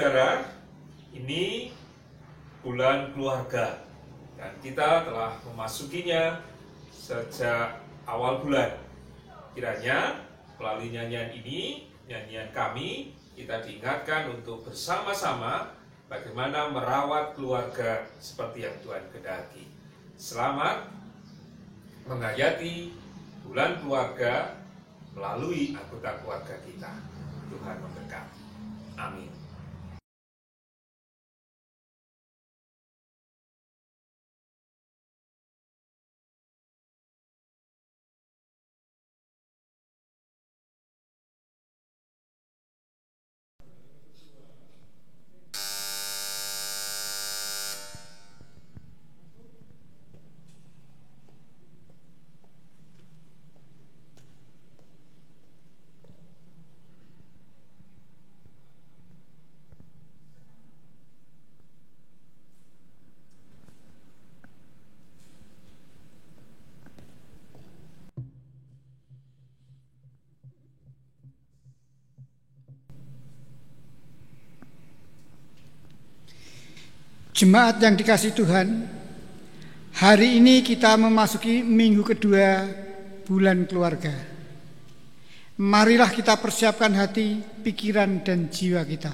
saudara, ini bulan keluarga dan kita telah memasukinya sejak awal bulan. Kiranya melalui nyanyian ini, nyanyian kami, kita diingatkan untuk bersama-sama bagaimana merawat keluarga seperti yang Tuhan kehendaki. Selamat menghayati bulan keluarga melalui anggota keluarga kita. Tuhan memberkati. Amin. Jemaat yang dikasihi Tuhan, hari ini kita memasuki minggu kedua bulan keluarga. Marilah kita persiapkan hati, pikiran, dan jiwa kita.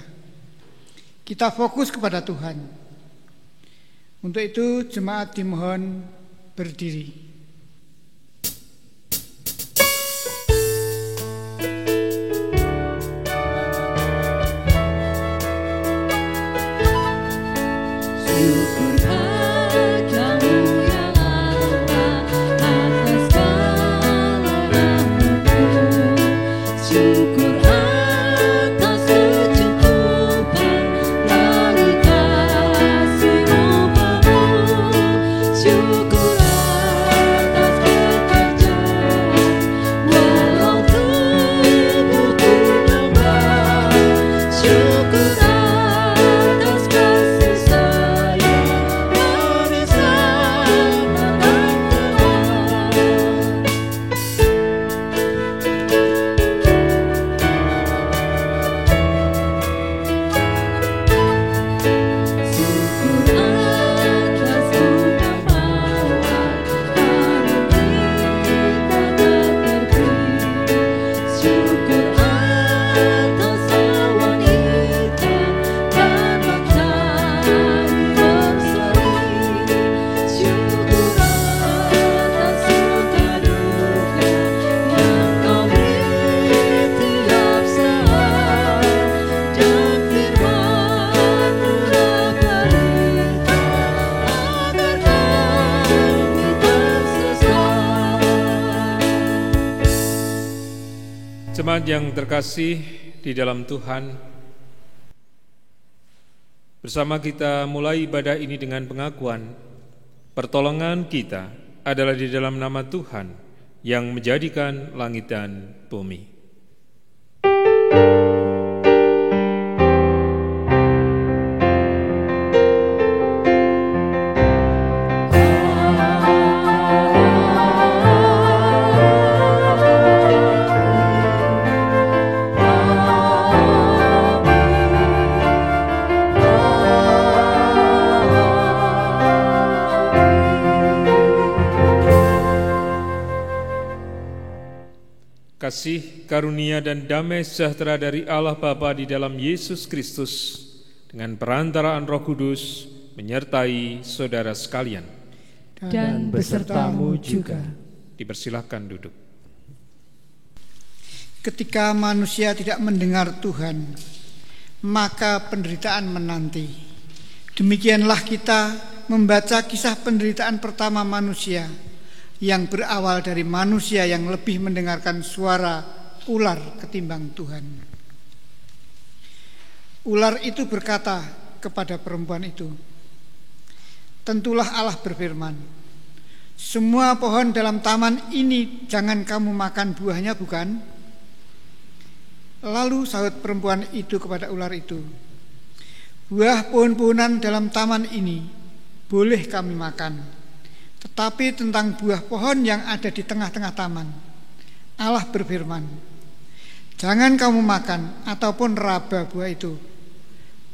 Kita fokus kepada Tuhan. Untuk itu jemaat dimohon berdiri. Jemaat yang terkasih di dalam Tuhan, bersama kita mulai ibadah ini dengan pengakuan pertolongan kita adalah di dalam nama Tuhan yang menjadikan langit dan bumi. Kasih, karunia, dan damai sejahtera dari Allah Bapa di dalam Yesus Kristus dengan perantaraan Roh Kudus menyertai saudara sekalian. Dan besertamu juga. Dipersilahkan duduk. Ketika manusia tidak mendengar Tuhan, maka penderitaan menanti. Demikianlah kita membaca kisah penderitaan pertama manusia, yang berawal dari manusia yang lebih mendengarkan suara ular ketimbang Tuhan. Ular itu berkata kepada perempuan itu, "Tentulah Allah berfirman, semua pohon dalam taman ini jangan kamu makan buahnya, bukan?" Lalu sahut perempuan itu kepada ular itu, "Buah pohon-pohonan dalam taman ini boleh kami makan. Tetapi tentang buah pohon yang ada di tengah-tengah taman, Allah berfirman, jangan kamu makan ataupun raba buah itu,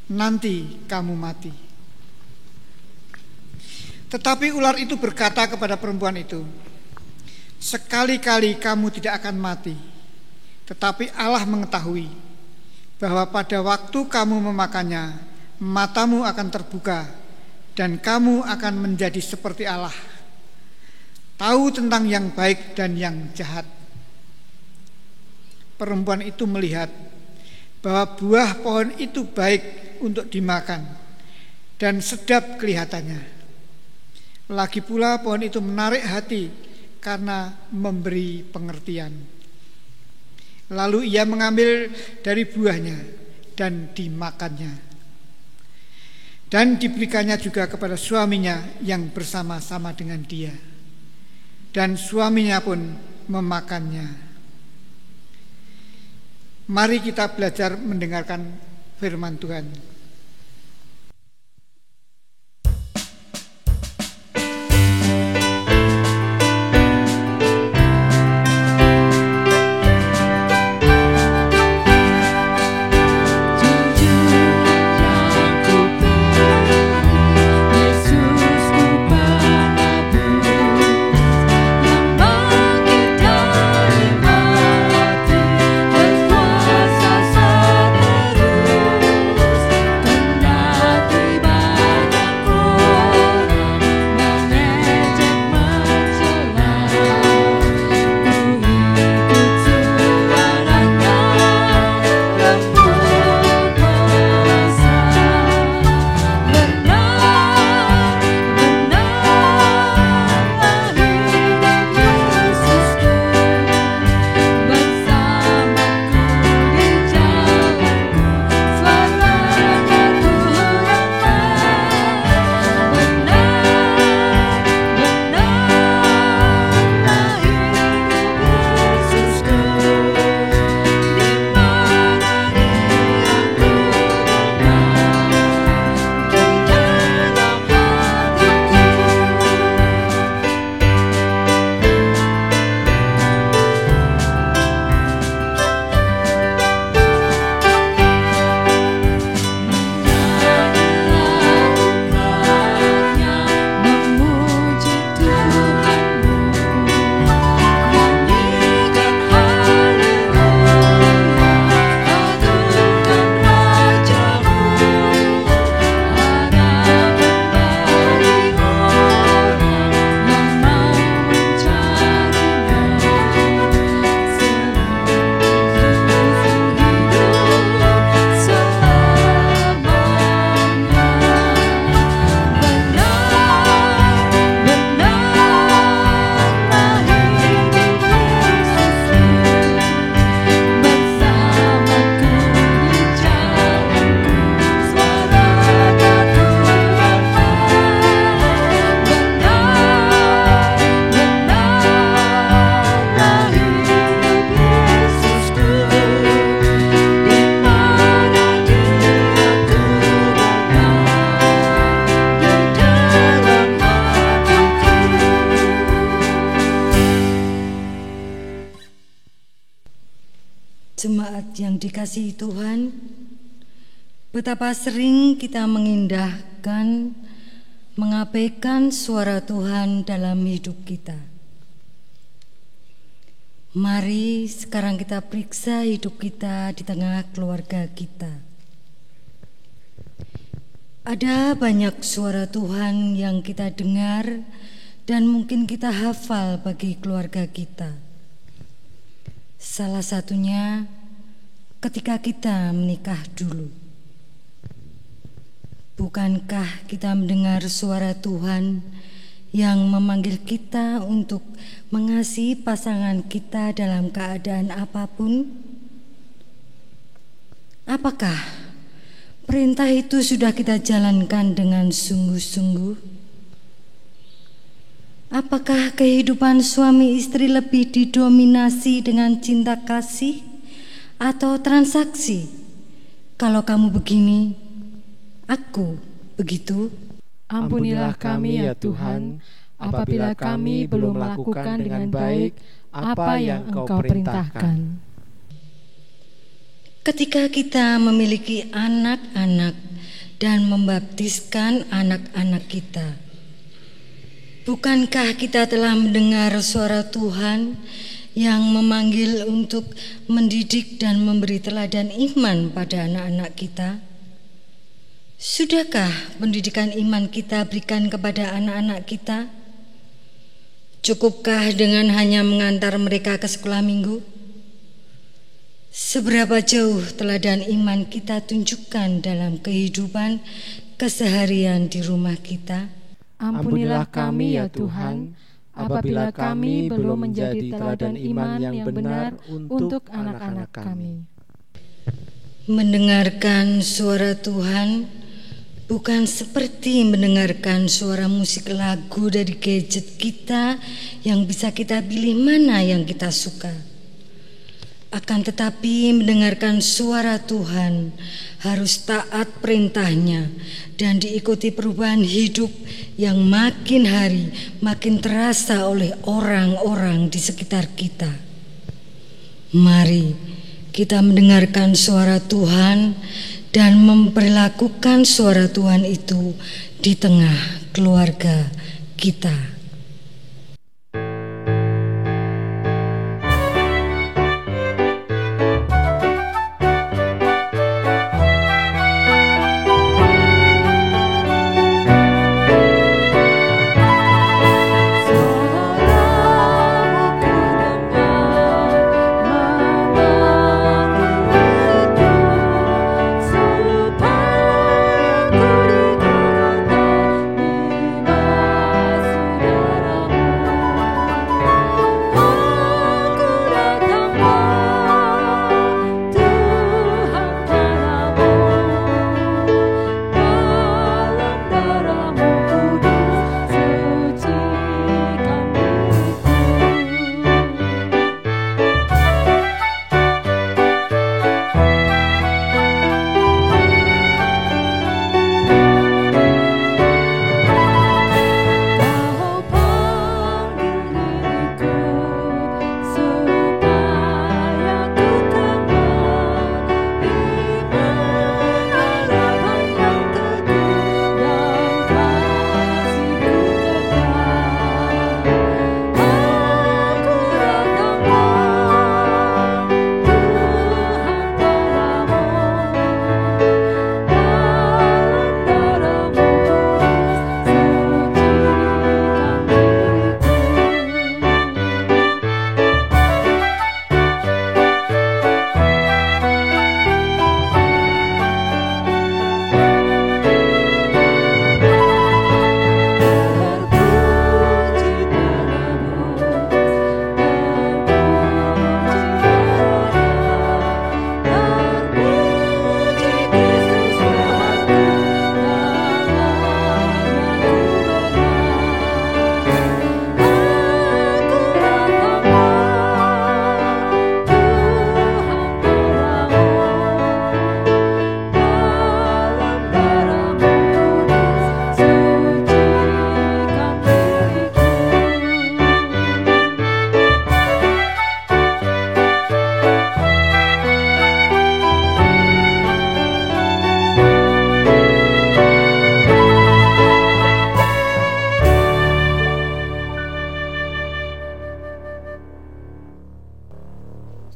nanti kamu mati." Tetapi ular itu berkata kepada perempuan itu, "Sekali-kali kamu tidak akan mati, tetapi Allah mengetahui bahwa pada waktu kamu memakannya, matamu akan terbuka dan kamu akan menjadi seperti Allah, tahu tentang yang baik dan yang jahat." Perempuan itu melihat bahwa buah pohon itu baik untuk dimakan dan sedap kelihatannya. Lagi pula pohon itu menarik hati karena memberi pengertian. Lalu ia mengambil dari buahnya dan dimakannya. Dan diberikannya juga kepada suaminya yang bersama-sama dengan dia. Dan suaminya pun memakannya. Mari kita belajar mendengarkan firman Tuhan. Jemaat yang dikasihi Tuhan, betapa sering kita mengindahkan, mengabaikan suara Tuhan dalam hidup kita. Mari sekarang kita periksa hidup kita di tengah keluarga kita. Ada banyak suara Tuhan yang kita dengar dan mungkin kita hafal bagi keluarga kita. Salah satunya ketika kita menikah dulu. Bukankah kita mendengar suara Tuhan yang memanggil kita untuk mengasihi pasangan kita dalam keadaan apapun? Apakah perintah itu sudah kita jalankan dengan sungguh-sungguh? Apakah kehidupan suami istri lebih didominasi dengan cinta kasih atau transaksi? Kalau kamu begini, aku begitu. Ampunilah kami ya Tuhan, apabila kami belum melakukan dengan baik apa yang Engkau perintahkan. Ketika kita memiliki anak-anak dan membaptiskan anak-anak kita. Bukankah kita telah mendengar suara Tuhan yang memanggil untuk mendidik dan memberi teladan iman pada anak-anak kita? Sudahkah pendidikan iman kita berikan kepada anak-anak kita? Cukupkah dengan hanya mengantar mereka ke sekolah minggu? Seberapa jauh teladan iman kita tunjukkan dalam kehidupan keseharian di rumah kita? Ampunilah kami ya Tuhan, apabila kami belum menjadi teladan iman yang benar untuk anak-anak kami. Mendengarkan suara Tuhan bukan seperti mendengarkan suara musik lagu dari gadget kita yang bisa kita pilih mana yang kita suka. Akan tetapi mendengarkan suara Tuhan harus taat perintahnya dan diikuti perubahan hidup yang makin hari makin terasa oleh orang-orang di sekitar kita. Mari kita mendengarkan suara Tuhan dan memperlakukan suara Tuhan itu di tengah keluarga kita.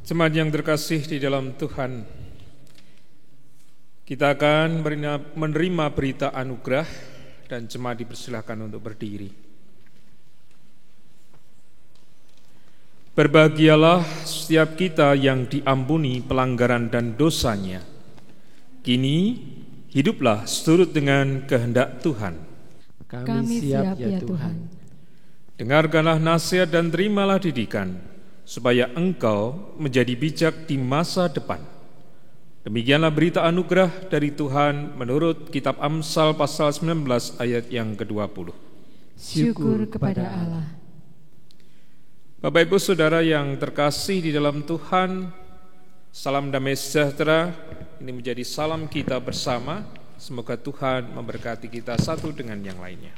Jemaat yang terkasih di dalam Tuhan, kita akan menerima berita anugerah dan jemaat dipersilahkan untuk berdiri. Berbahagialah setiap kita yang diampuni pelanggaran dan dosanya. Kini hiduplah seturut dengan kehendak Tuhan. Kami siap ya Tuhan. Dengarkanlah nasihat dan terimalah didikan, supaya engkau menjadi bijak di masa depan. Demikianlah berita anugerah dari Tuhan menurut kitab Amsal pasal 19 ayat yang ke-20. Syukur kepada Allah. Bapak Ibu Saudara yang terkasih di dalam Tuhan, salam damai sejahtera ini menjadi salam kita bersama. Semoga Tuhan memberkati kita satu dengan yang lainnya.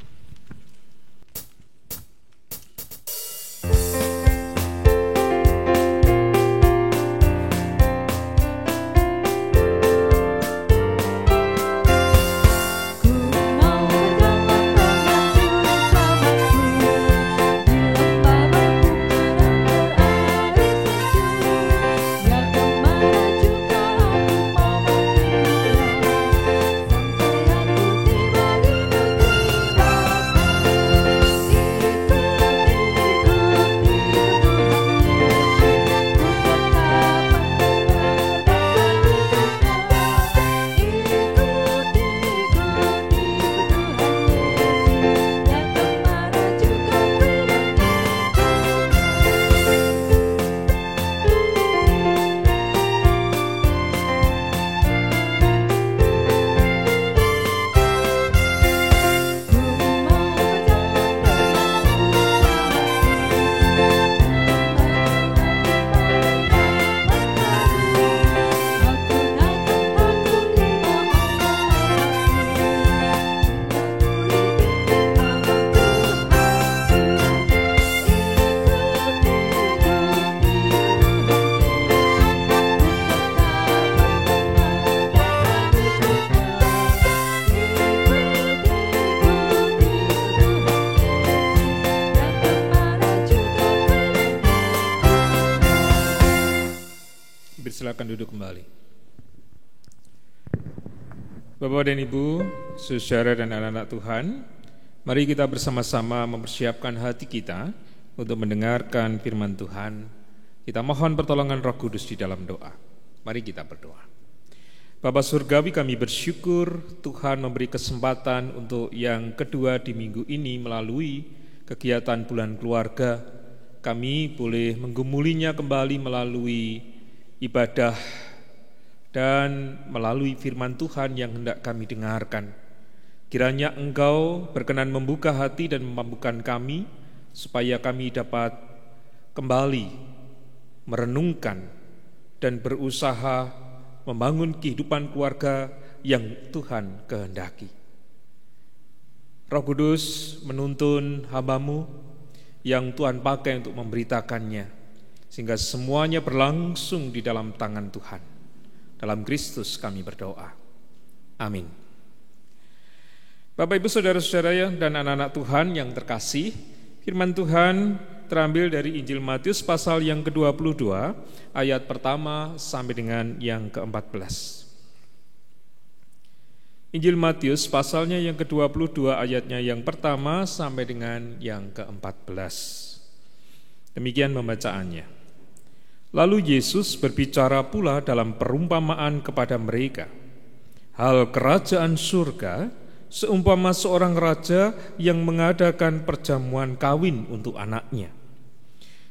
kembali. Bapak dan Ibu, saudara dan anak-anak Tuhan, mari kita bersama-sama mempersiapkan hati kita untuk mendengarkan firman Tuhan. Kita mohon pertolongan Roh Kudus di dalam doa. Mari kita berdoa. Bapa Surgawi, kami bersyukur Tuhan memberi kesempatan untuk yang kedua di minggu ini melalui kegiatan bulan keluarga. Kami boleh menggumulinya kembali melalui ibadah dan melalui firman Tuhan yang hendak kami dengarkan. Kiranya Engkau berkenan membuka hati dan memampukan kami, supaya kami dapat kembali merenungkan dan berusaha membangun kehidupan keluarga yang Tuhan kehendaki. Roh Kudus menuntun hamba-Mu yang Tuhan pakai untuk memberitakannya, sehingga semuanya berlangsung di dalam tangan Tuhan. Dalam Kristus kami berdoa. Amin. Bapak, Ibu, saudara-saudara dan anak-anak Tuhan yang terkasih, firman Tuhan terambil dari Injil Matius pasal yang ke-22, ayat pertama sampai dengan yang ke-14. Injil Matius pasalnya yang ke-22 ayatnya yang pertama sampai dengan yang ke-14. Demikian pembacaannya. Lalu Yesus berbicara pula dalam perumpamaan kepada mereka. Hal kerajaan surga seumpama seorang raja yang mengadakan perjamuan kawin untuk anaknya.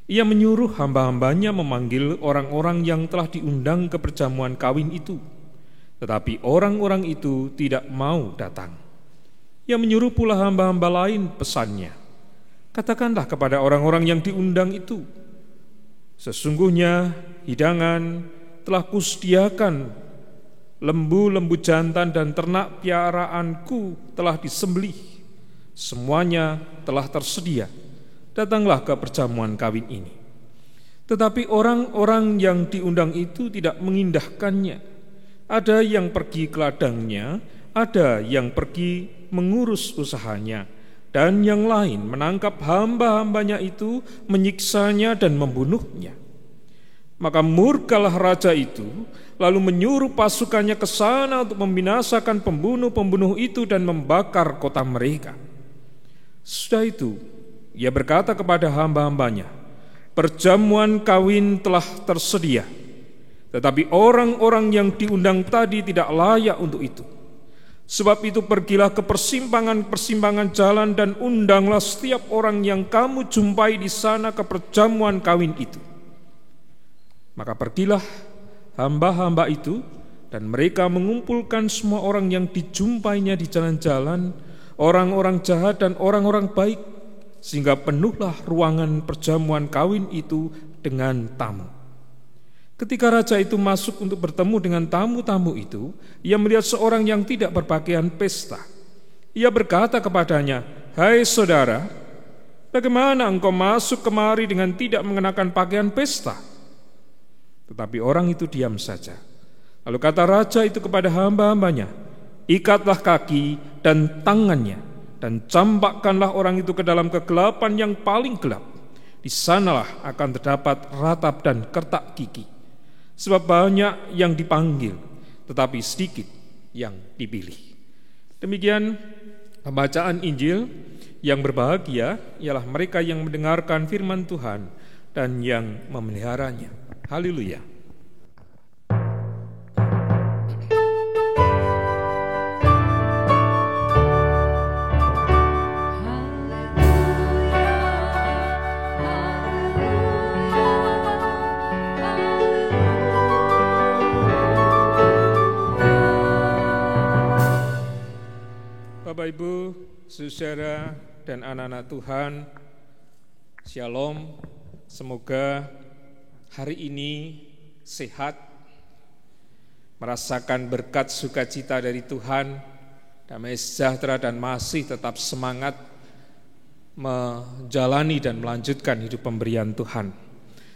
Ia menyuruh hamba-hambanya memanggil orang-orang yang telah diundang ke perjamuan kawin itu. Tetapi orang-orang itu tidak mau datang. Ia menyuruh pula hamba-hamba lain pesannya. Katakanlah kepada orang-orang yang diundang itu, sesungguhnya hidangan telah kusediakan, lembu-lembu jantan dan ternak piaraanku telah disembelih. Semuanya telah tersedia. Datanglah ke perjamuan kawin ini. Tetapi orang-orang yang diundang itu tidak mengindahkannya. Ada yang pergi ke ladangnya, ada yang pergi mengurus usahanya, dan yang lain menangkap hamba-hambanya itu, menyiksanya dan membunuhnya. Maka murkalah raja itu, lalu menyuruh pasukannya ke sana untuk membinasakan pembunuh-pembunuh itu dan membakar kota mereka. Sudah itu, ia berkata kepada hamba-hambanya, perjamuan kawin telah tersedia, tetapi orang-orang yang diundang tadi tidak layak untuk itu. Sebab itu pergilah ke persimpangan-persimpangan jalan dan undanglah setiap orang yang kamu jumpai di sana ke perjamuan kawin itu. Maka pergilah hamba-hamba itu, dan mereka mengumpulkan semua orang yang dijumpainya di jalan-jalan, orang-orang jahat dan orang-orang baik, sehingga penuhlah ruangan perjamuan kawin itu dengan tamu. Ketika raja itu masuk untuk bertemu dengan tamu-tamu itu, ia melihat seorang yang tidak berpakaian pesta. Ia berkata kepadanya, "Hai saudara, bagaimana engkau masuk kemari dengan tidak mengenakan pakaian pesta?" Tetapi orang itu diam saja. Lalu kata raja itu kepada hamba-hambanya, "Ikatlah kaki dan tangannya, dan campakkanlah orang itu ke dalam kegelapan yang paling gelap. Di sanalah akan terdapat ratap dan kertak gigi. Sebab banyak yang dipanggil, tetapi sedikit yang dipilih." Demikian pembacaan Injil. Yang berbahagia ialah mereka yang mendengarkan firman Tuhan dan yang memeliharanya. Haleluya. Bapak, Ibu, saudara dan anak-anak Tuhan, Shalom. Semoga hari ini sehat, merasakan berkat sukacita dari Tuhan, damai sejahtera, dan masih tetap semangat menjalani dan melanjutkan hidup pemberian Tuhan.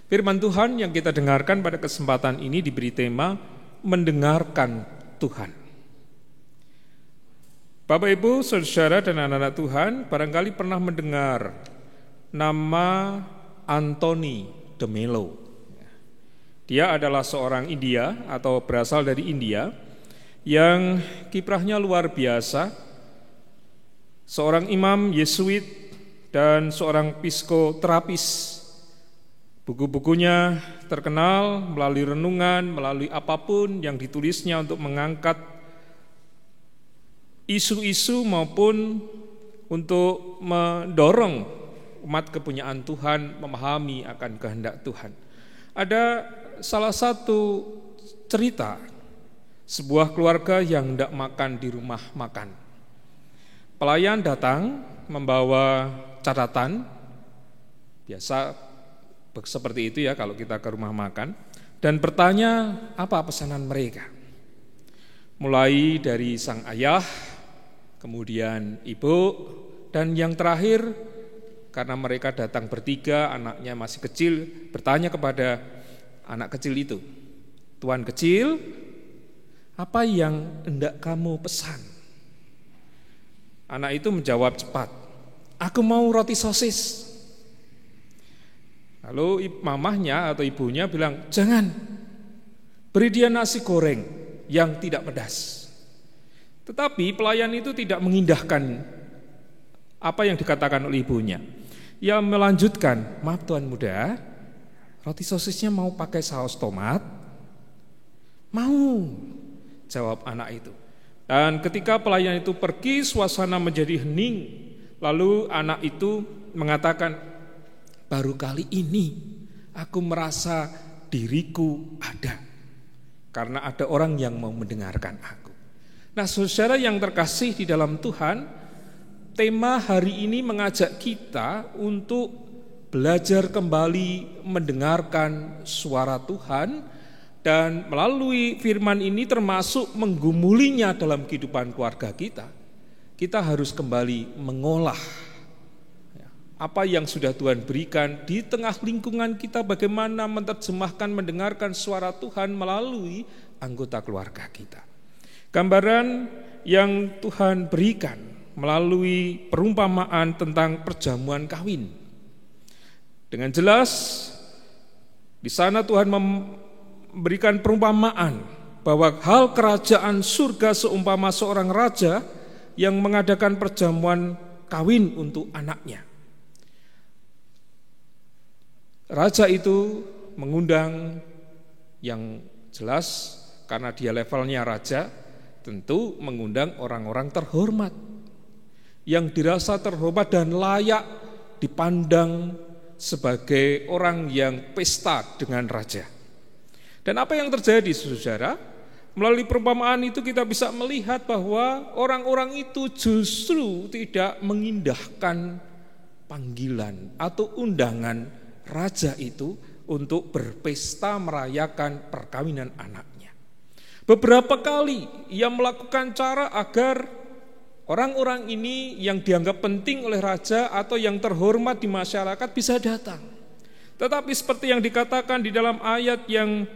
Firman Tuhan yang kita dengarkan pada kesempatan ini diberi tema mendengarkan Tuhan. Bapak, Ibu, saudara dan anak-anak Tuhan, barangkali pernah mendengar nama Anthony de Mello. Dia adalah seorang India atau berasal dari India yang kiprahnya luar biasa, seorang imam Yesuit dan seorang psikoterapis. Buku-bukunya terkenal melalui renungan, melalui apapun yang ditulisnya untuk mengangkat isu-isu maupun untuk mendorong umat kepunyaan Tuhan memahami akan kehendak Tuhan. Ada salah satu cerita sebuah keluarga yang hendak makan di rumah makan. Pelayan datang membawa catatan, biasa seperti itu ya kalau kita ke rumah makan, dan bertanya apa pesanan mereka. Mulai dari sang ayah, kemudian ibu, dan yang terakhir karena mereka datang bertiga, anaknya masih kecil, bertanya kepada anak kecil itu, "Tuan kecil, apa yang hendak kamu pesan?" Anak itu menjawab cepat, "Aku mau roti sosis." Lalu mamahnya atau ibunya bilang, "Jangan, beri dia nasi goreng yang tidak pedas." Tetapi pelayan itu tidak mengindahkan apa yang dikatakan oleh ibunya. Ia melanjutkan, "Maaf tuan muda, roti sosisnya mau pakai saus tomat?" "Mau," jawab anak itu. Dan ketika pelayan itu pergi, suasana menjadi hening. Lalu anak itu mengatakan, "Baru kali ini aku merasa diriku ada, karena ada orang yang mau mendengarkan aku." Nah, saudara yang terkasih di dalam Tuhan, tema hari ini mengajak kita untuk belajar kembali mendengarkan suara Tuhan, dan melalui firman ini termasuk menggumulinya dalam kehidupan keluarga kita. Kita harus kembali mengolah apa yang sudah Tuhan berikan di tengah lingkungan kita, bagaimana menerjemahkan, mendengarkan suara Tuhan melalui anggota keluarga kita. Gambaran yang Tuhan berikan melalui perumpamaan tentang perjamuan kawin. Dengan jelas di sana Tuhan memberikan perumpamaan bahwa hal kerajaan surga seumpama seorang raja yang mengadakan perjamuan kawin untuk anaknya. Raja itu mengundang, yang jelas karena dia levelnya raja, tentu mengundang orang-orang terhormat, yang dirasa terhormat dan layak dipandang sebagai orang yang pesta dengan raja. Dan apa yang terjadi, saudara? Melalui perumpamaan itu kita bisa melihat bahwa orang-orang itu justru tidak mengindahkan panggilan atau undangan raja itu untuk berpesta merayakan perkawinan anaknya. Beberapa kali ia melakukan cara agar orang-orang ini yang dianggap penting oleh raja atau yang terhormat di masyarakat bisa datang. Tetapi seperti yang dikatakan di dalam ayat yang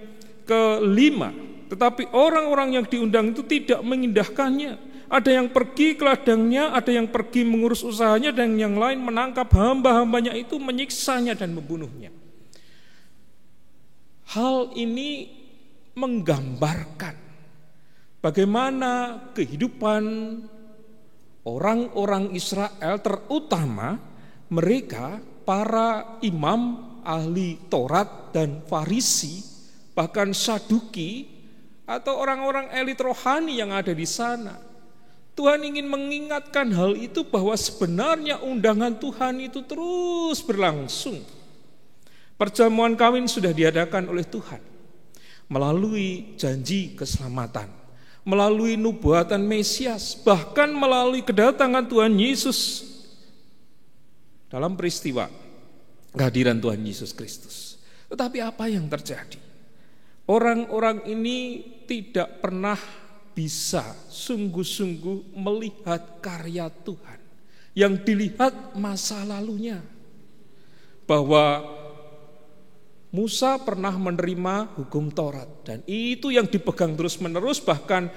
kelima, tetapi orang-orang yang diundang itu tidak mengindahkannya. Ada yang pergi ke ladangnya, ada yang pergi mengurus usahanya, dan yang lain menangkap hamba-hambanya itu, menyiksanya dan membunuhnya. Hal ini menggambarkan bagaimana kehidupan orang-orang Israel, terutama mereka para imam, ahli Taurat dan Farisi, bahkan Saduki atau orang-orang elit rohani yang ada di sana. Tuhan ingin mengingatkan hal itu, bahwa sebenarnya undangan Tuhan itu terus berlangsung. Perjamuan kawin sudah diadakan oleh Tuhan melalui janji keselamatan, melalui nubuatan Mesias, bahkan melalui kedatangan Tuhan Yesus dalam peristiwa kehadiran Tuhan Yesus Kristus. Tetapi apa yang terjadi? Orang-orang ini tidak pernah bisa sungguh-sungguh melihat karya Tuhan. Yang dilihat masa lalunya, bahwa Musa pernah menerima hukum Taurat, dan itu yang dipegang terus-menerus. Bahkan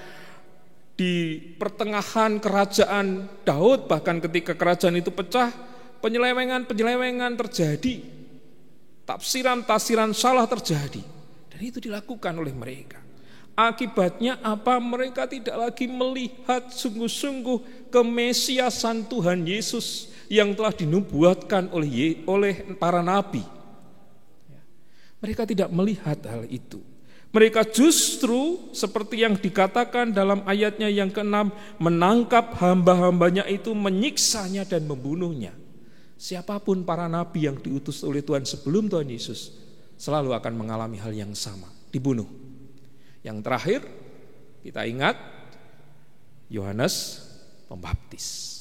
di pertengahan kerajaan Daud, bahkan ketika kerajaan itu pecah, penyelewengan terjadi, tafsiran salah terjadi. Dan itu dilakukan oleh mereka. Akibatnya apa? Mereka tidak lagi melihat sungguh-sungguh kemesiasan Tuhan Yesus yang telah dinubuatkan oleh para nabi. Mereka tidak melihat hal itu. Mereka justru seperti yang dikatakan dalam ayatnya yang ke-6, menangkap hamba-hambanya itu, menyiksanya dan membunuhnya. Siapapun para nabi yang diutus oleh Tuhan sebelum Tuhan Yesus selalu akan mengalami hal yang sama, dibunuh. Yang terakhir kita ingat Yohanes Pembaptis.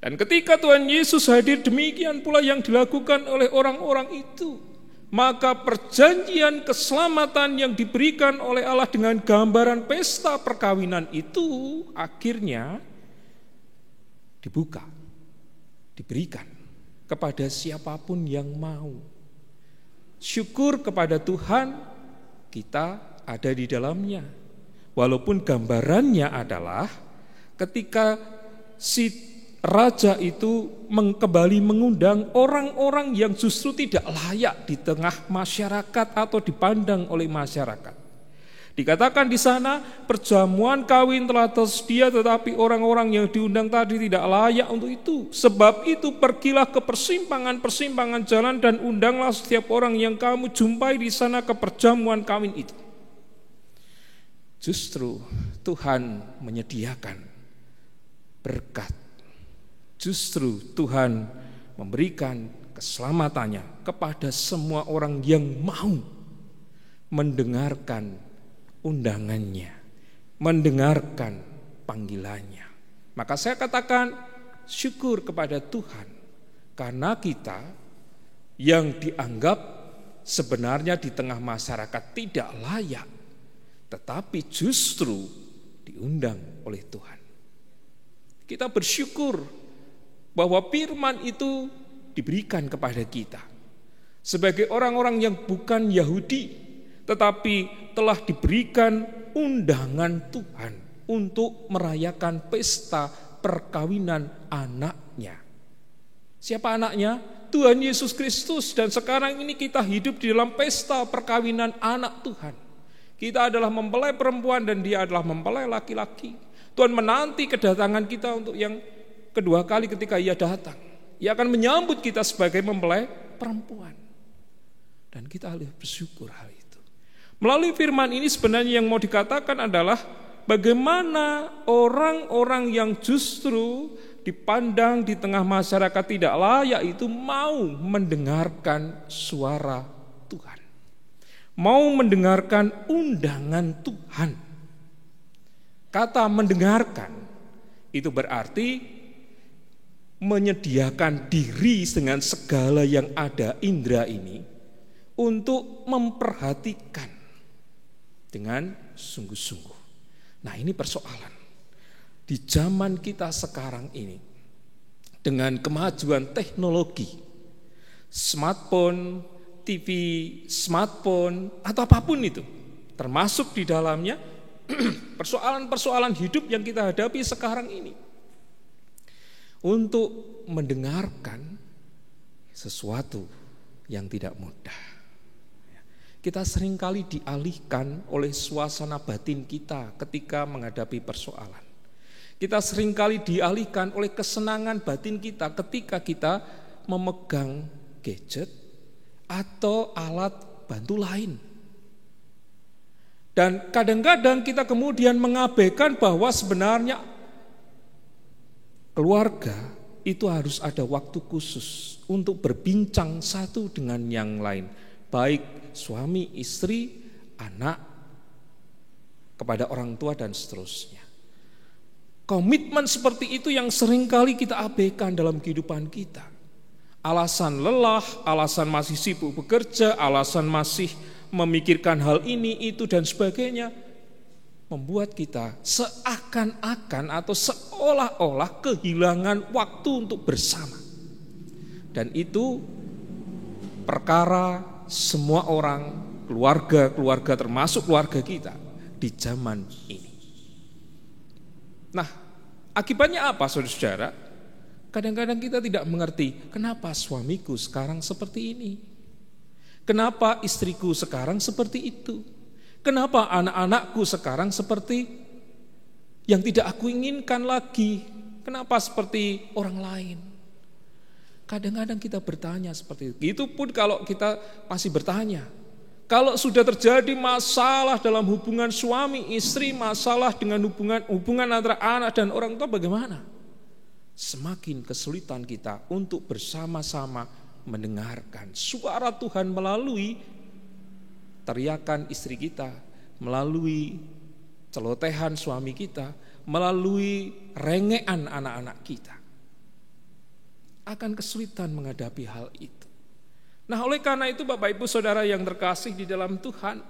Dan ketika Tuhan Yesus hadir, demikian pula yang dilakukan oleh orang-orang itu. Maka perjanjian keselamatan yang diberikan oleh Allah dengan gambaran pesta perkawinan itu akhirnya dibuka, diberikan kepada siapapun yang mau. Syukur kepada Tuhan, kita ada di dalamnya. Walaupun gambarannya adalah ketika si raja itu kembali mengundang orang-orang yang justru tidak layak di tengah masyarakat atau dipandang oleh masyarakat. Dikatakan di sana, perjamuan kawin telah tersedia, tetapi orang-orang yang diundang tadi tidak layak untuk itu. Sebab itu pergilah ke persimpangan-persimpangan jalan dan undanglah setiap orang yang kamu jumpai di sana ke perjamuan kawin itu. Justru Tuhan menyediakan berkat. Justru Tuhan memberikan keselamatannya kepada semua orang yang mau mendengarkan undangannya, mendengarkan panggilannya. Maka saya katakan syukur kepada Tuhan, karena kita yang dianggap sebenarnya di tengah masyarakat tidak layak, tetapi justru diundang oleh Tuhan. Kita bersyukur bahwa firman itu diberikan kepada kita sebagai orang-orang yang bukan Yahudi, tetapi telah diberikan undangan Tuhan untuk merayakan pesta perkawinan anaknya. Siapa anaknya? Tuhan Yesus Kristus. Dan sekarang ini kita hidup di dalam pesta perkawinan anak Tuhan. Kita adalah mempelai perempuan dan dia adalah mempelai laki-laki. Tuhan menanti kedatangan kita untuk yang kedua kali ketika ia datang. Ia akan menyambut kita sebagai mempelai perempuan. Dan kita harus bersyukur hal itu. Melalui firman ini sebenarnya yang mau dikatakan adalah bagaimana orang-orang yang justru dipandang di tengah masyarakat tidak layak itu mau mendengarkan suara Tuhan. Mau mendengarkan undangan Tuhan. Kata mendengarkan itu berarti menyediakan diri dengan segala yang ada indera ini untuk memperhatikan dengan sungguh-sungguh. Nah, ini persoalan di zaman kita sekarang ini dengan kemajuan teknologi, smartphone, TV, smartphone atau apapun itu, termasuk di dalamnya persoalan-persoalan hidup yang kita hadapi sekarang ini. Untuk mendengarkan sesuatu yang tidak mudah. Kita seringkali dialihkan oleh suasana batin kita ketika menghadapi persoalan. Kita seringkali dialihkan oleh kesenangan batin kita ketika kita memegang gadget atau alat bantu lain. Dan kadang-kadang kita kemudian mengabaikan bahwa sebenarnya keluarga itu harus ada waktu khusus untuk berbincang satu dengan yang lain. Baik suami, istri, anak, kepada orang tua dan seterusnya. Komitmen seperti itu yang seringkali kita abaikan dalam kehidupan kita. Alasan lelah, alasan masih sibuk bekerja, alasan masih memikirkan hal ini, itu dan sebagainya, membuat kita seakan-akan atau seolah-olah kehilangan waktu untuk bersama. Dan itu perkara semua orang, keluarga-keluarga termasuk keluarga kita di zaman ini. Nah, akibatnya apa saudara-saudara? Kadang-kadang kita tidak mengerti kenapa suamiku sekarang seperti ini. Kenapa istriku sekarang seperti itu? Kenapa anak-anakku sekarang seperti yang tidak aku inginkan lagi? Kenapa seperti orang lain? Kadang-kadang kita bertanya seperti itu. Itu pun kalau kita masih bertanya. Kalau sudah terjadi masalah dalam hubungan suami istri, masalah dengan hubungan antara anak dan orang tua, bagaimana? Semakin kesulitan kita untuk bersama-sama mendengarkan suara Tuhan melalui teriakan istri kita, melalui celotehan suami kita, melalui rengean anak-anak kita. Akan kesulitan menghadapi hal itu. Nah, oleh karena itu Bapak Ibu Saudara yang terkasih di dalam Tuhan,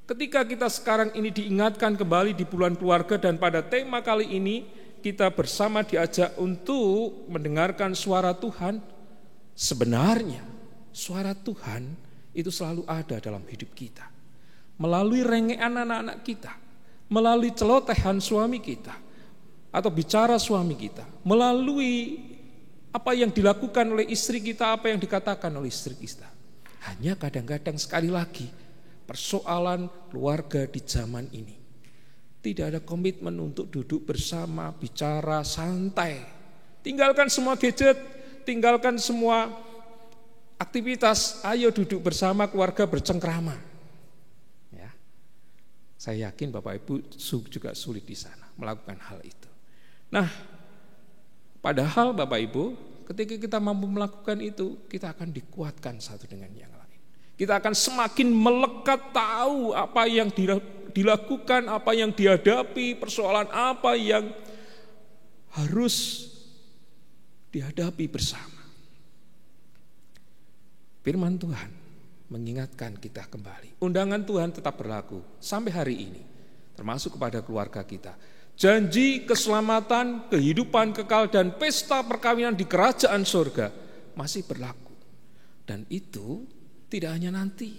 ketika kita sekarang ini diingatkan kembali di bulan keluarga dan pada tema kali ini kita bersama diajak untuk mendengarkan suara Tuhan. Sebenarnya suara Tuhan itu selalu ada dalam hidup kita. Melalui rengean anak-anak kita, melalui celotehan suami kita, atau bicara suami kita, melalui apa yang dilakukan oleh istri kita, apa yang dikatakan oleh istri kita. Hanya kadang-kadang sekali lagi persoalan keluarga di zaman ini. Tidak ada komitmen untuk duduk bersama, bicara santai. Tinggalkan semua gadget, tinggalkan semua aktivitas, ayo duduk bersama keluarga bercengkrama. Ya. Saya yakin Bapak Ibu juga sulit di sana melakukan hal itu. Nah, padahal Bapak Ibu, ketika kita mampu melakukan itu, kita akan dikuatkan satu dengan yang lain. Kita akan semakin melekat tahu apa yang dilakukan, apa yang dihadapi, persoalan apa yang harus dihadapi bersama. Firman Tuhan mengingatkan kita kembali. Undangan Tuhan tetap berlaku sampai hari ini, termasuk kepada keluarga kita. Janji keselamatan, kehidupan kekal, dan pesta perkawinan di kerajaan surga masih berlaku. Dan itu tidak hanya nanti,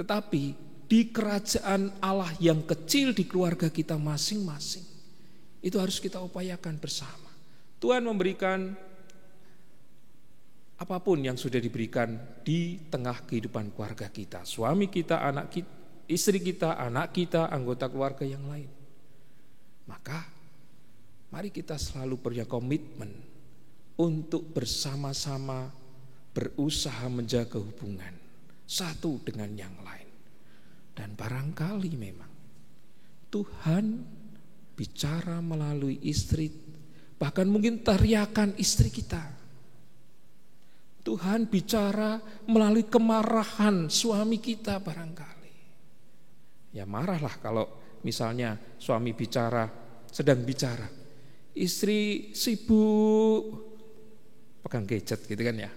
tetapi di kerajaan Allah yang kecil di keluarga kita masing-masing. Itu harus kita upayakan bersama. Tuhan memberikan apapun yang sudah diberikan di tengah kehidupan keluarga kita. Suami kita, anak kita, istri kita, anak kita, anggota keluarga yang lain. Maka mari kita selalu punya komitmen untuk bersama-sama berusaha menjaga hubungan satu dengan yang lain. Dan barangkali memang Tuhan bicara melalui istri, bahkan mungkin teriakan istri kita. Tuhan bicara melalui kemarahan suami kita barangkali. Ya marahlah kalau misalnya suami sedang bicara, istri sibuk pegang gadget gitu kan ya.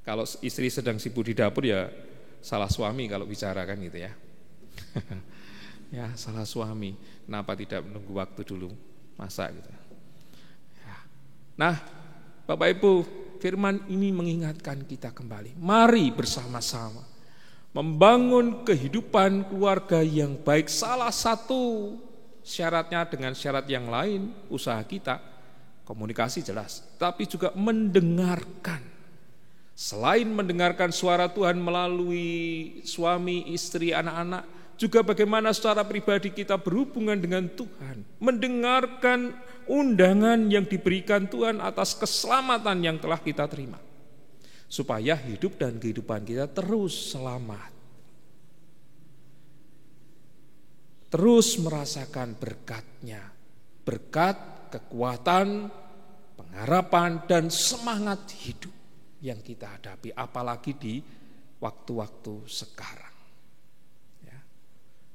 Kalau istri sedang sibuk di dapur ya salah suami kalau bicara kan gitu ya. Ya salah suami, kenapa tidak menunggu waktu dulu masak gitu. Ya. Nah Bapak Ibu, firman ini mengingatkan kita kembali. Mari bersama-sama membangun kehidupan keluarga yang baik. Salah satu syaratnya dengan syarat yang lain, usaha kita, komunikasi jelas, tapi juga mendengarkan. Selain mendengarkan suara Tuhan melalui suami, istri, anak-anak, juga bagaimana secara pribadi kita berhubungan dengan Tuhan. Mendengarkan undangan yang diberikan Tuhan atas keselamatan yang telah kita terima. Supaya hidup dan kehidupan kita terus selamat. Terus merasakan berkatnya. Berkat, kekuatan, pengharapan, dan semangat hidup yang kita hadapi. Apalagi di waktu-waktu sekarang. Ya.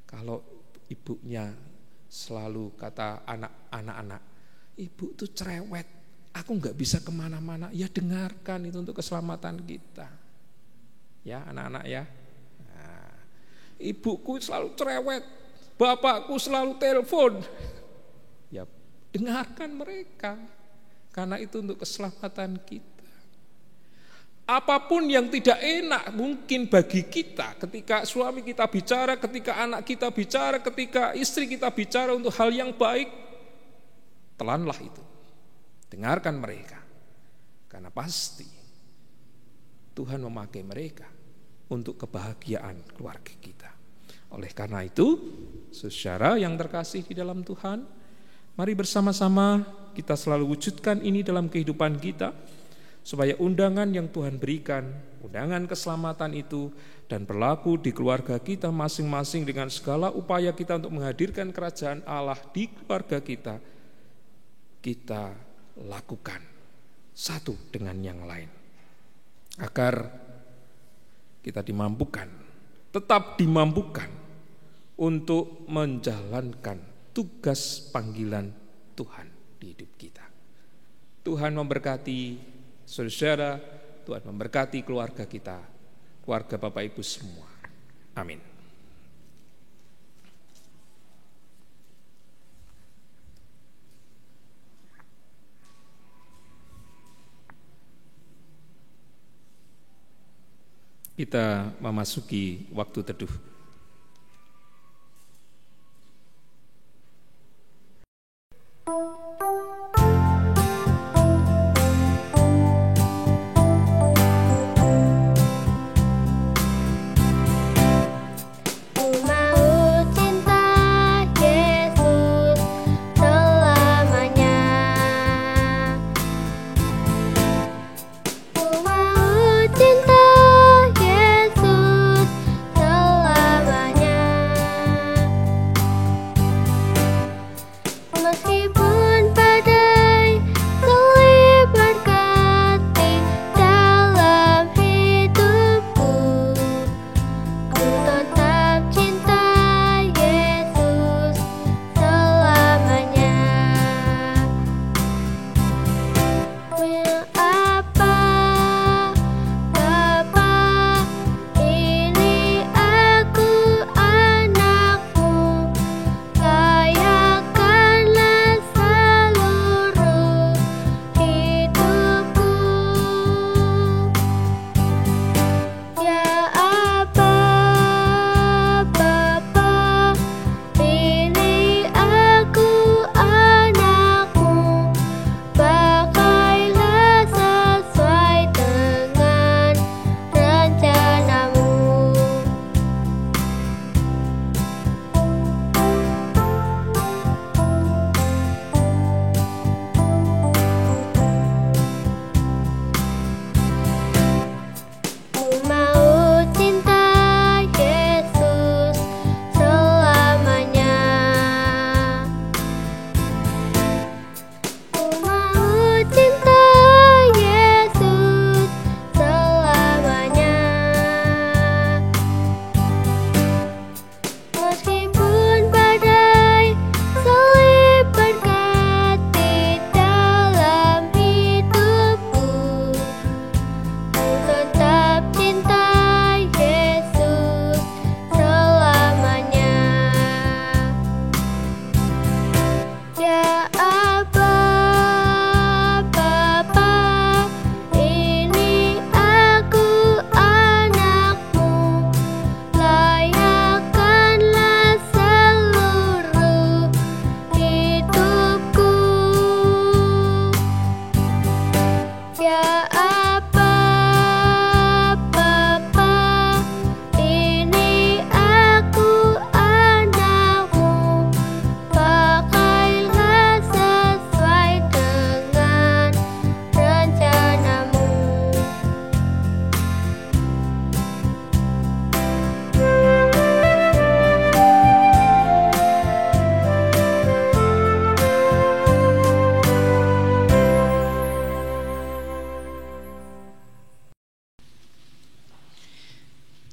Kalau ibunya selalu kata anak-anak, ibu tuh cerewet, aku gak bisa kemana-mana. Ya dengarkan itu untuk keselamatan kita. Ya anak-anak ya. Nah, ibuku selalu cerewet, bapakku selalu telepon. Ya dengarkan mereka. Karena itu untuk keselamatan kita. Apapun yang tidak enak mungkin bagi kita, ketika suami kita bicara, ketika anak kita bicara, ketika istri kita bicara untuk hal yang baik, telanlah itu. Dengarkan mereka. Karena pasti Tuhan memakai mereka untuk kebahagiaan keluarga kita. Oleh karena itu, saudara yang terkasih di dalam Tuhan, mari bersama-sama kita selalu wujudkan ini dalam kehidupan kita, supaya undangan yang Tuhan berikan, undangan keselamatan itu, dan berlaku di keluarga kita masing-masing dengan segala upaya kita untuk menghadirkan kerajaan Allah di keluarga kita, kita lakukan satu dengan yang lain, agar kita dimampukan, tetap dimampukan untuk menjalankan tugas panggilan Tuhan di hidup kita. Tuhan memberkati saudara, Tuhan memberkati keluarga kita, keluarga Bapak Ibu semua. Amin. Kita memasuki waktu teduh.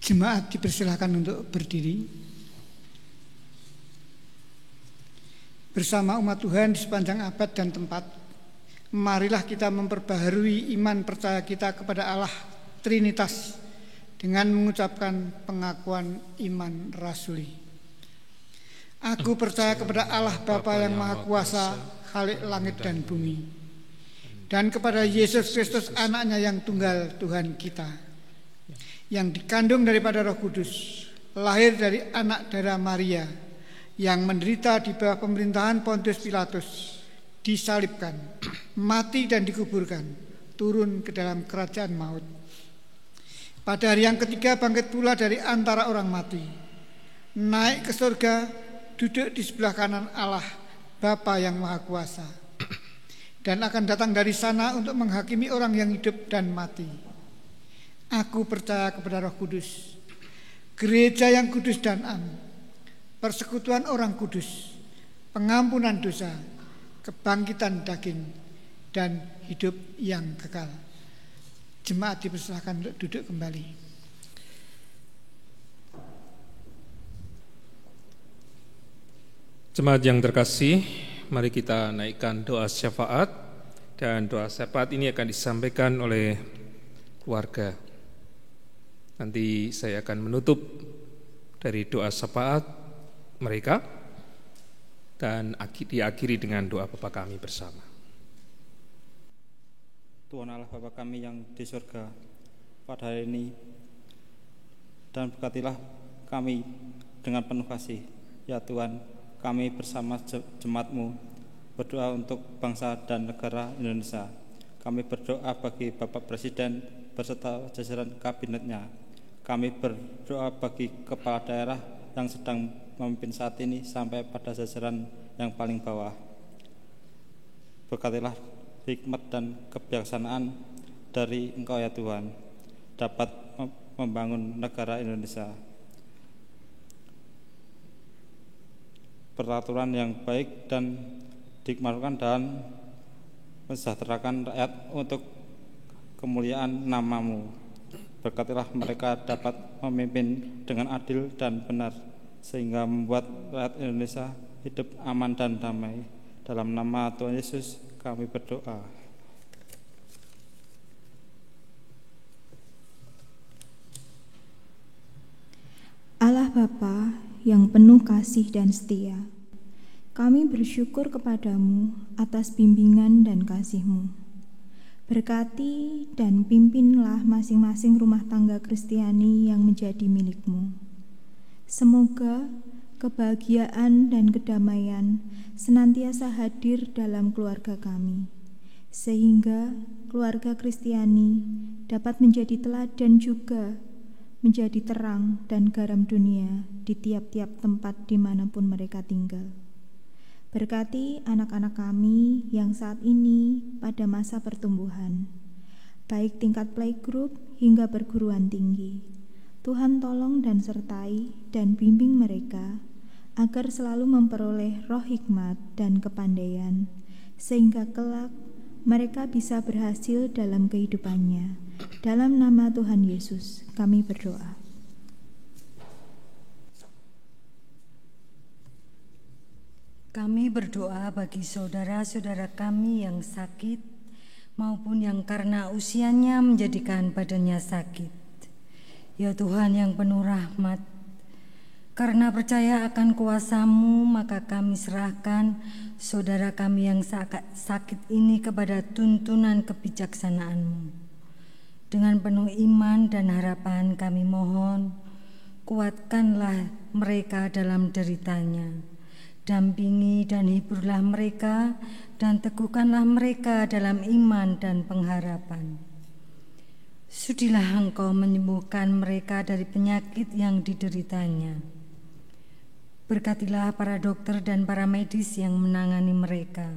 Jemaat dipersilahkan untuk berdiri. Bersama umat Tuhan di sepanjang abad dan tempat, marilah kita memperbaharui iman percaya kita kepada Allah Trinitas dengan mengucapkan pengakuan iman rasuli. Aku percaya kepada Allah Bapa yang Maha Kuasa, Khalik langit dan bumi, dan kepada Yesus Kristus anaknya yang tunggal Tuhan kita, yang dikandung daripada Roh Kudus, lahir dari anak darah Maria, yang menderita di bawah pemerintahan Pontius Pilatus, disalibkan, mati dan dikuburkan, turun ke dalam kerajaan maut. Pada hari yang ketiga bangkit pula dari antara orang mati, naik ke surga, duduk di sebelah kanan Allah Bapa yang Maha Kuasa, dan akan datang dari sana untuk menghakimi orang yang hidup dan mati. Aku percaya kepada Roh Kudus, gereja yang kudus dan am, persekutuan orang kudus, pengampunan dosa, kebangkitan daging, dan hidup yang kekal. Jemaat dipersilahkan untuk duduk kembali. Jemaat yang terkasih, mari kita naikkan doa syafaat, dan doa syafaat ini akan disampaikan oleh keluarga. Nanti saya akan menutup dari doa syafaat mereka dan diakhiri dengan doa Bapa kami bersama. Tuhan Allah Bapa kami yang di surga, pada hari ini dan berkatilah kami dengan penuh kasih. Ya Tuhan, kami bersama jemaat-Mu berdoa untuk bangsa dan negara Indonesia. Kami berdoa bagi Bapak Presiden beserta jajaran kabinetnya. Kami berdoa bagi kepala daerah yang sedang memimpin saat ini sampai pada jajaran yang paling bawah. Berkatilah hikmat dan kebijaksanaan dari Engkau ya Tuhan, dapat membangun negara Indonesia. Peraturan yang baik dan dikemajukan dan mensejahterakan rakyat untuk kemuliaan nama-Mu. Berkatilah mereka dapat memimpin dengan adil dan benar, sehingga membuat rakyat Indonesia hidup aman dan damai. Dalam nama Tuhan Yesus kami berdoa. Allah Bapa yang penuh kasih dan setia, kami bersyukur kepadamu atas bimbingan dan kasih-Mu. Berkati dan pimpinlah masing-masing rumah tangga Kristiani yang menjadi milik-Mu. Semoga kebahagiaan dan kedamaian senantiasa hadir dalam keluarga kami, sehingga keluarga Kristiani dapat menjadi teladan juga menjadi terang dan garam dunia di tiap-tiap tempat dimanapun mereka tinggal. Berkati anak-anak kami yang saat ini pada masa pertumbuhan, baik tingkat playgroup hingga perguruan tinggi. Tuhan tolong dan sertai dan bimbing mereka agar selalu memperoleh roh hikmat dan kepandaian, sehingga kelak mereka bisa berhasil dalam kehidupannya. Dalam nama Tuhan Yesus kami berdoa. Kami berdoa bagi saudara-saudara kami yang sakit maupun yang karena usianya menjadikan badannya sakit. Ya Tuhan yang penuh rahmat, karena percaya akan kuasa-Mu, maka kami serahkan saudara kami yang sakit ini kepada tuntunan kebijaksanaan-Mu. Dengan penuh iman dan harapan kami mohon, kuatkanlah mereka dalam deritanya. Dampingi dan hiburlah mereka, dan teguhkanlah mereka dalam iman dan pengharapan. Sudilah Engkau menyembuhkan mereka dari penyakit yang dideritanya. Berkatilah para dokter dan para medis yang menangani mereka.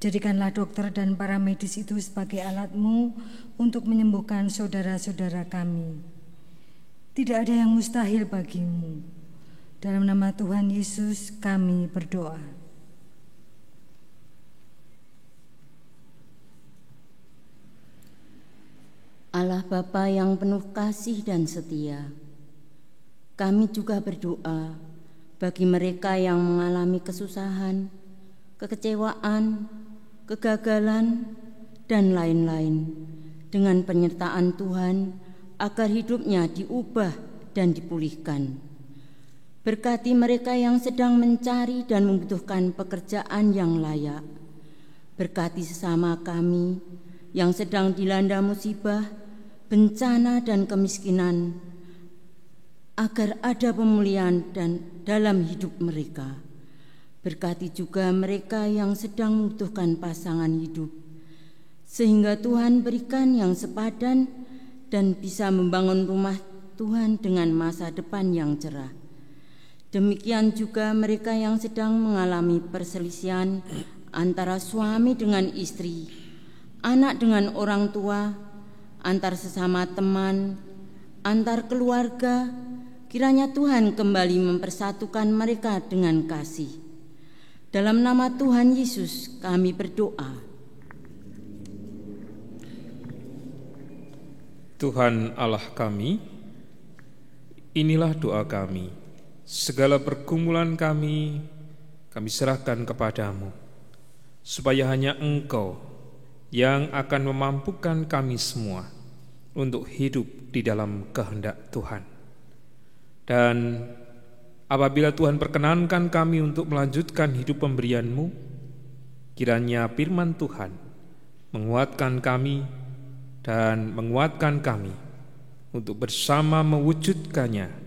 Jadikanlah dokter dan para medis itu sebagai alat-Mu untuk menyembuhkan saudara-saudara kami. Tidak ada yang mustahil bagi-Mu. Dalam nama Tuhan Yesus kami berdoa. Allah Bapa yang penuh kasih dan setia, kami juga berdoa bagi mereka yang mengalami kesusahan, kekecewaan, kegagalan, dan lain-lain, dengan penyertaan Tuhan agar hidupnya diubah dan dipulihkan. Berkati mereka yang sedang mencari dan membutuhkan pekerjaan yang layak. Berkati sesama kami yang sedang dilanda musibah, bencana, dan kemiskinan, agar ada pemulihan dan dalam hidup mereka. Berkati juga mereka yang sedang membutuhkan pasangan hidup, sehingga Tuhan berikan yang sepadan dan bisa membangun rumah Tuhan dengan masa depan yang cerah. Demikian juga mereka yang sedang mengalami perselisihan antara suami dengan istri, anak dengan orang tua, antar sesama teman, antar keluarga. Kiranya Tuhan kembali mempersatukan mereka dengan kasih. Dalam nama Tuhan Yesus kami berdoa. Tuhan Allah kami, inilah doa kami. Segala pergumulan kami serahkan kepadamu, supaya hanya Engkau yang akan memampukan kami semua untuk hidup di dalam kehendak Tuhan. Dan apabila Tuhan perkenankan kami untuk melanjutkan hidup pemberian-Mu, kiranya firman Tuhan menguatkan kami dan menguatkan kami untuk bersama mewujudkannya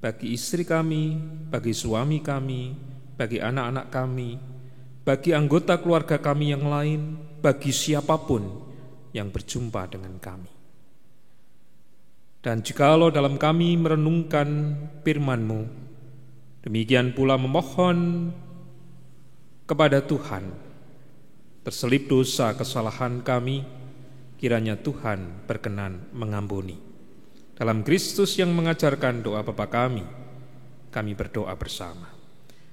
bagi istri kami, bagi suami kami, bagi anak-anak kami, bagi anggota keluarga kami yang lain, bagi siapapun yang berjumpa dengan kami. Dan jikalau dalam kami merenungkan firman-Mu, demikian pula memohon kepada Tuhan, terselip dosa kesalahan kami, kiranya Tuhan berkenan mengampuni. Dalam Kristus yang mengajarkan doa Bapa kami berdoa bersama.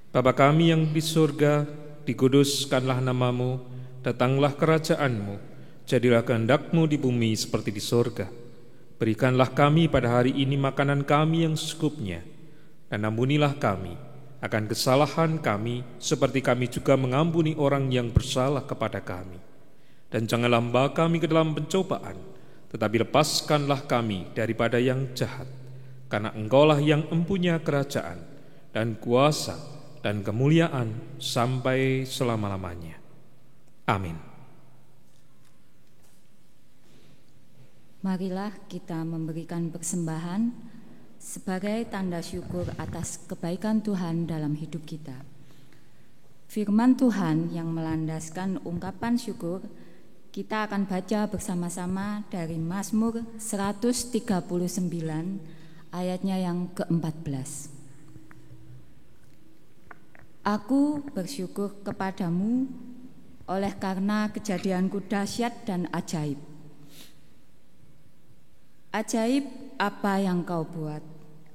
Bapa kami yang di surga, dikuduskanlah nama-Mu, datanglah kerajaan-Mu, jadilah kehendak-Mu di bumi seperti di surga. Berikanlah kami pada hari ini makanan kami yang secukupnya, dan ampunilah kami akan kesalahan kami, seperti kami juga mengampuni orang yang bersalah kepada kami. Dan janganlah membawa kami ke dalam pencobaan, tetapi lepaskanlah kami daripada yang jahat, karena Engkaulah yang mempunyai kerajaan dan kuasa dan kemuliaan sampai selama-lamanya. Amin. Marilah kita memberikan persembahan sebagai tanda syukur atas kebaikan Tuhan dalam hidup kita. Firman Tuhan yang melandaskan ungkapan syukur kita akan baca bersama-sama dari Mazmur 139 ayatnya yang ke-14. Aku bersyukur kepadamu oleh karena kejadianku dahsyat dan ajaib. Ajaib apa yang kau buat,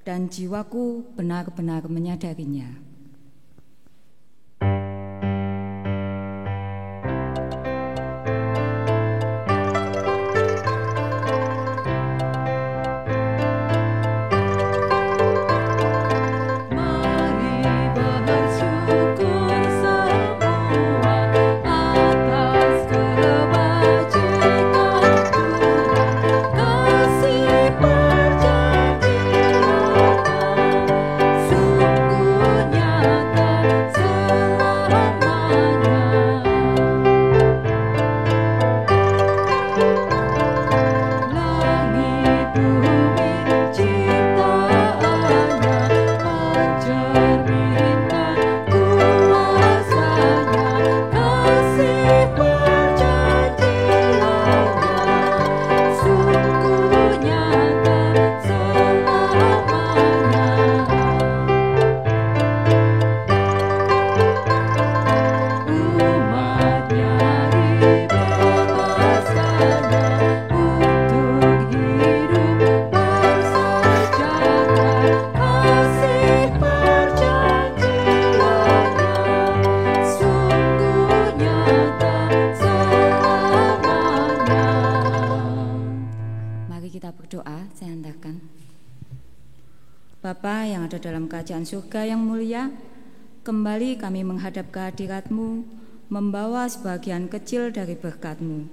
dan jiwaku benar-benar menyadarinya. Bapa yang ada dalam kerajaan surga yang mulia, kembali kami menghadap kehadirat-Mu, membawa sebagian kecil dari berkat-Mu.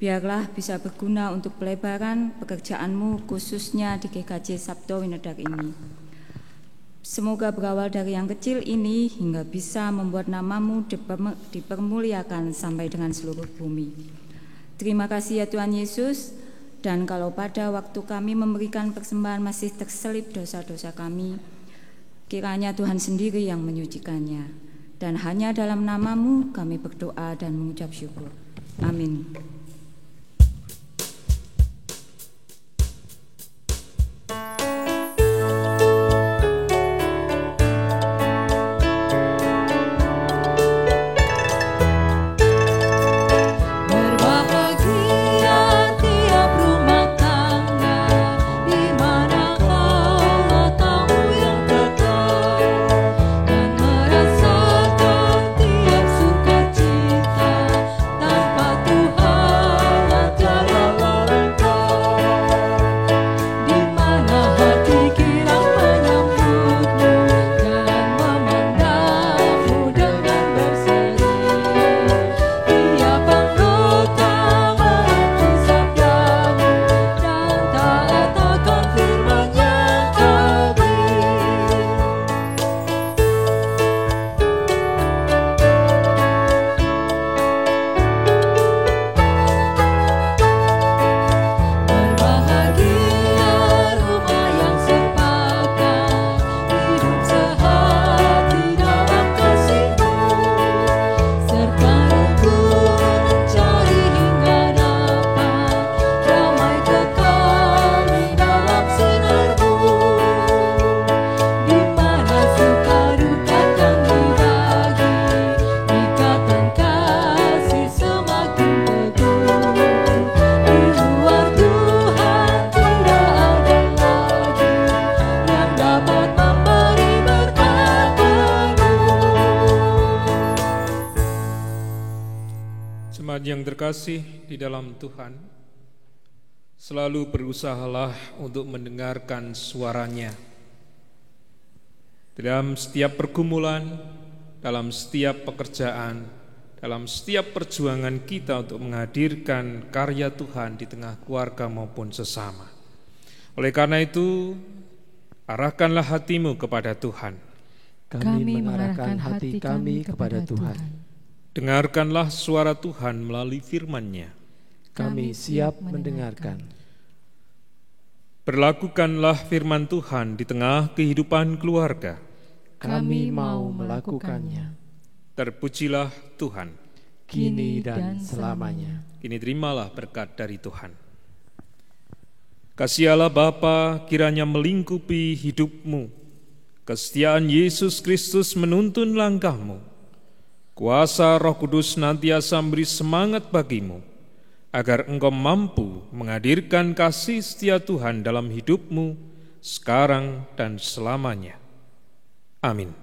Biarlah bisa berguna untuk pelebaran pekerjaan-Mu, khususnya di GKJ Sabto Winedar ini. Semoga berawal dari yang kecil ini hingga bisa membuat nama-Mu dipermuliakan sampai dengan seluruh bumi. Terima kasih ya Tuhan Yesus. Dan kalau pada waktu kami memberikan persembahan masih terselip dosa-dosa kami, kiranya Tuhan sendiri yang menyucikannya. Dan hanya dalam nama-Mu kami berdoa dan mengucap syukur. Amin. Jemaat yang terkasih di dalam Tuhan, selalu berusahalah untuk mendengarkan suaranya. Dalam setiap pergumulan, dalam setiap pekerjaan, dalam setiap perjuangan kita untuk menghadirkan karya Tuhan di tengah keluarga maupun sesama. Oleh karena itu, arahkanlah hatimu kepada Tuhan. Kami mengarahkan hati kami kepada Tuhan. Dengarkanlah suara Tuhan melalui firman-Nya. Kami siap mendengarkan. Berlakukanlah firman Tuhan di tengah kehidupan keluarga. Kami mau melakukannya. Terpujilah Tuhan, kini dan selamanya. Kini terimalah berkat dari Tuhan. Kasih Allah Bapa kiranya melingkupi hidupmu. Kesetiaan Yesus Kristus menuntun langkahmu. Kuasa Roh Kudus senantiasa memberi semangat bagimu, agar engkau mampu menghadirkan kasih setia Tuhan dalam hidupmu, sekarang dan selamanya. Amin.